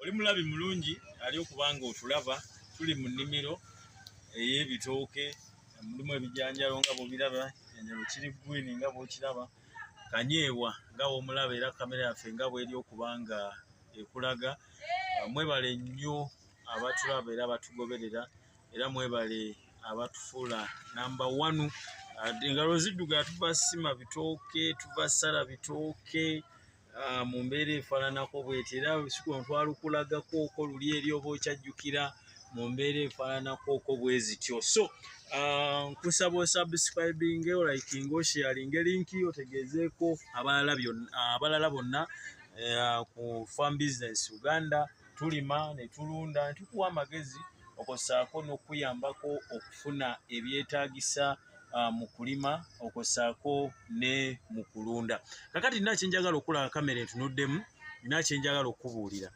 oli mulabi mulungi ali okubanga otulaba tuli mu nnimiro ey'ebitooke mulimu ebijanjalo nga bw'obiraba ekijanjalo kiri green nga bw'okiraba kanyeebwa nga bw'omulaba era kamera yaffe nga bw'eri okubanga ekulaga mwebale nnyo abatulaba era abatugoberera era mwebale abatufuula namba 1 engalo zidduga tuva sima bitooke tuva sala bitooke mu mbeera efaananako bw'eti era olusiku twalukulagako oko luli eri oba okyajjukira mu mbeera efaananako bwe zityo. So nkusaba osubscribing oliking osharing linki otegezeeko abalala bonna ku Farm Business Uganda tulima ne tulunda ne tukuwa amagezi okossaako n'okuyambako okufuna ebyetaagisa mu kulima okossaako ne mu kulunda. Kakati nina kyenjagala okulaba kamera entunuddemu, nina kyenjagala okubuulira.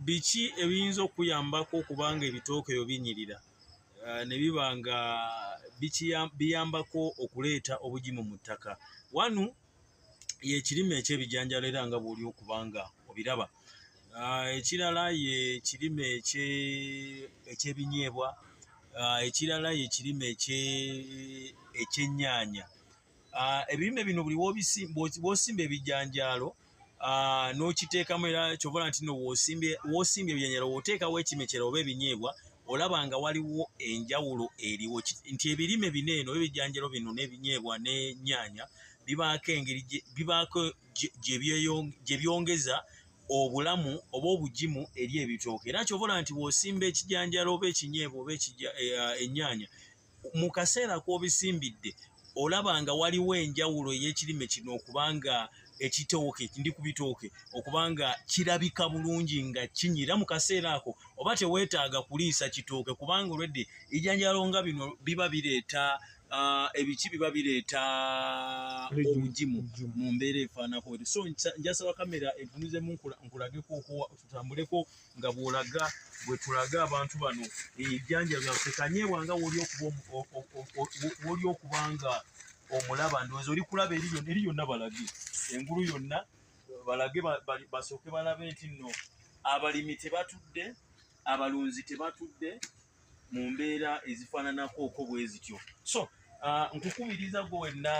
Biki ebiyinza okuyambako okubanga ebitooke byo binyirira ne biba nga biyambako okuleeta obugimu mu ttaka? Wanu y'ekirime ekyebijanjalo era nga bw'oli okubanga obiraba. Ekirala ye kirime eky'ebinyeebwa, ekirala ye kirime eky'ennyaanya. Ebirime bino buli w'osimba ebijanjalo n'okiteekamu era ky'obola nti no w'osimbye ebijanjalo w'oteekawo ekirime kirala oba ebinyeebwa olaba nga waliwo enjawulo eriwo nti ebirime bino eno ebijanjalo bino n'ebinyeebwa n'ennyaanya bibaako gye byongeza obulamu oba obugimu eri ebitooke. Era ky'obola nti w'osimba ekijanjalo oba ekinyeebwa oba ennyaanya mu kaseera k'obisimbidde olaba nga waliwo enjawulo ey'ekirime kino okubanga ekitooke ndi ku bitooke okubanga kirabika bulungi nga kinyira mu kaseera ako oba teweetaaga kuliisa kitooke kubanga olwedde ebijanjalo nga bino biba bireeta biba bireeta obugimu mu mbeera efaanako. So njasaba kamera entunuzemu nkulageko tutambuleko nga bwe tulaga abantu bano ebijanjalo byaffe kanyeebwa nga w'oli okubanga omulaba ndowooza oli kulaba eri yonna balage engulu yonna balage basooke balabe nti nno abalimi tebatudde abalunzi tebatudde mu mbeera ezifaananako bwe zityo. So nkukubiriza gwe wenna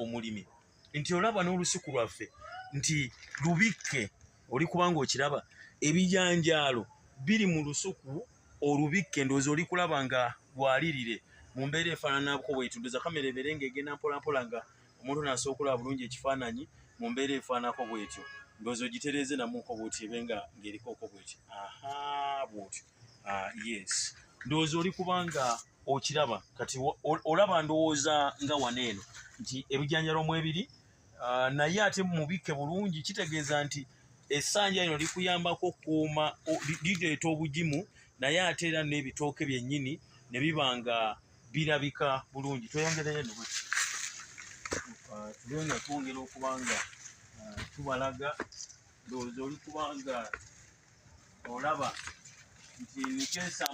omulimi nti olaba n'olusuku lwaffe nti lubikke oli kubanga okiraba ebijanjalo biri mu lusuku olubikke ndowooza oli kulaba nga lwalirire mu mbeera efaananako bw'etudduza kamera ebeere ng'egenda mpolampola nga omuntu n'asooka okulaba bulungi ekifaananyi mu mbeera efaanako bw'etyo ndowooza ogitereeze namuko bw'oti ebe nga ng'erikooko bw'eti bw'otyo yes ndowooza oli kubanga okiraba kati olaba ndowooza nga wano eno nti ebijanjalo mu ebiri naye ate mubikke bulungi kitegeeza nti essanja lino likuyambako okukuuma lireeta obugimu naye ate era n'ebitooke byennyini ne biba nga birabika bulungi. Tweyongereyo eno bweti tube nga twongera okubanga tubalaga ndowooza oli kubanga olaba nti nikeesa